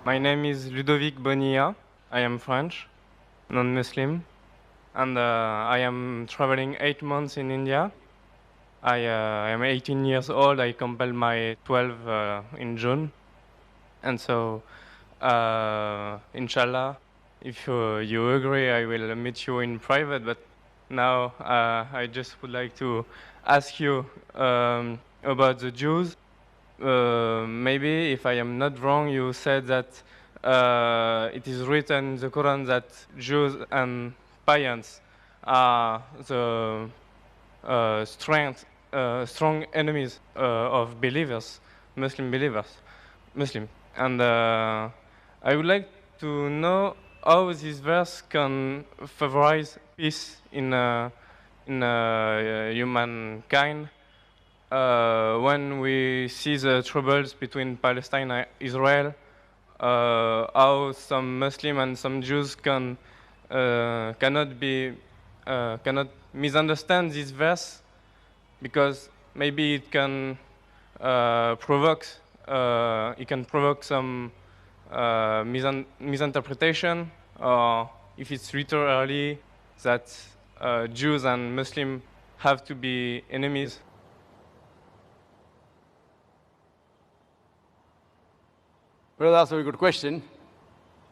My name is Ludovic Bonilla. I am French, non-Muslim, and I am traveling 8 months in India. I am 18 years old. I completed my 12 in June, and so inshallah, if you agree, I will meet you in private. But now I just would like to ask you about the Jews. Maybe, if I am not wrong, you said that it is written in the Quran that Jews and pagans are the strong enemies of believers, Muslim believers, Muslim. And I would like to know how this verse can favorize peace in humankind. When we see the troubles between Palestine and Israel, how some Muslim and some Jews cannot misunderstand this verse, because maybe it can provoke some misinterpretation, or if it's literally that Jews and Muslims have to be enemies. Well, that's a very good question.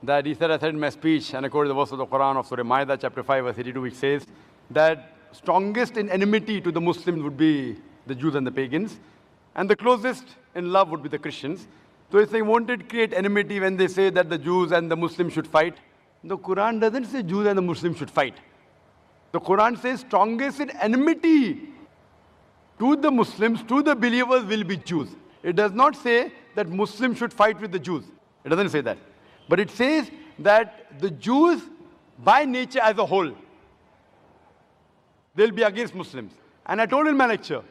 That he said, I said in my speech, and I quoted the verse of the Quran of Surah Ma'idah, chapter 5, verse 82, which says that strongest in enmity to the Muslims would be the Jews and the pagans, and the closest in love would be the Christians. So if they wanted to create enmity when they say that the Jews and the Muslims should fight, the Quran doesn't say Jews and the Muslims should fight. The Quran says strongest in enmity to the Muslims, to the believers, will be Jews. It does not say that Muslims should fight with the Jews. It doesn't say that. But it says that the Jews, by nature as a whole, they'll be against Muslims. And I told in my lecture,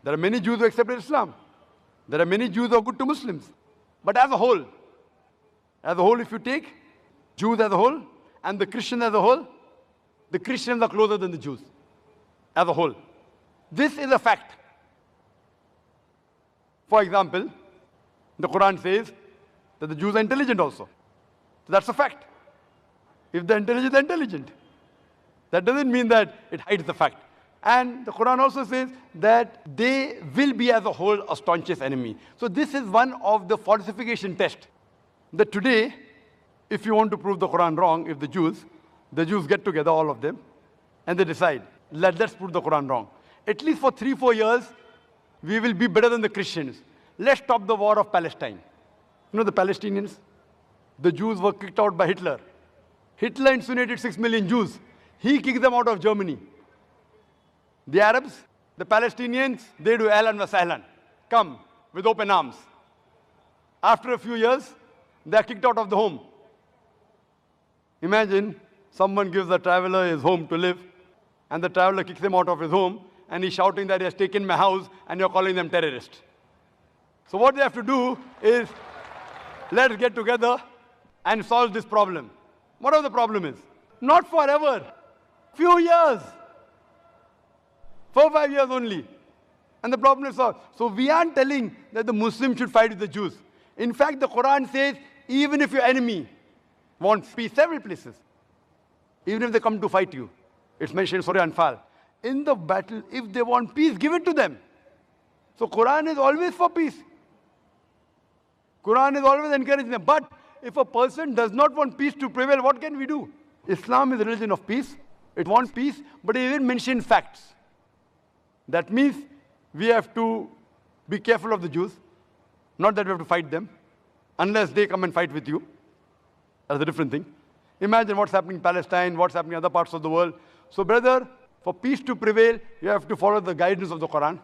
there are many Jews who accepted Islam. There are many Jews who are good to Muslims. But as a whole, if you take Jews as a whole and the Christians as a whole, the Christians are closer than the Jews as a whole. This is a fact. For example, the Quran says that the Jews are intelligent also. So that's a fact. If they're intelligent, they're intelligent. That doesn't mean that it hides the fact. And the Quran also says that they will be as a whole a staunchest enemy. So this is one of the falsification tests. That today, if you want to prove the Quran wrong, if the Jews get together, all of them, and they decide, let's prove the Quran wrong. At least for 3-4 years, we will be better than the Christians. Let's stop the war of Palestine. You know the Palestinians? The Jews were kicked out by Hitler. Hitler incinerated 6 million Jews. He kicked them out of Germany. The Arabs, the Palestinians, they do ahlan wa sahlan. Come with open arms. After a few years, they are kicked out of the home. Imagine someone gives a traveler his home to live, and the traveler kicks him out of his home, and he's shouting that he has taken my house, and you're calling them terrorists. So what they have to do is, let's get together and solve this problem. Whatever the problem is. Not forever. Few years. 4-5 years only. And the problem is solved. So we aren't telling that the Muslims should fight with the Jews. In fact, the Quran says, even if your enemy wants peace, several places, even if they come to fight you, it's mentioned in Surah Anfal, in the battle, if they want peace, give it to them. So Quran is always for peace. Quran is always encouraging them. But if a person does not want peace to prevail, what can we do? Islam is a religion of peace. It wants peace, but it even mentions facts. That means we have to be careful of the Jews. Not that we have to fight them, unless they come and fight with you. That's a different thing. Imagine what's happening in Palestine, what's happening in other parts of the world. So brother, for peace to prevail, you have to follow the guidance of the Quran.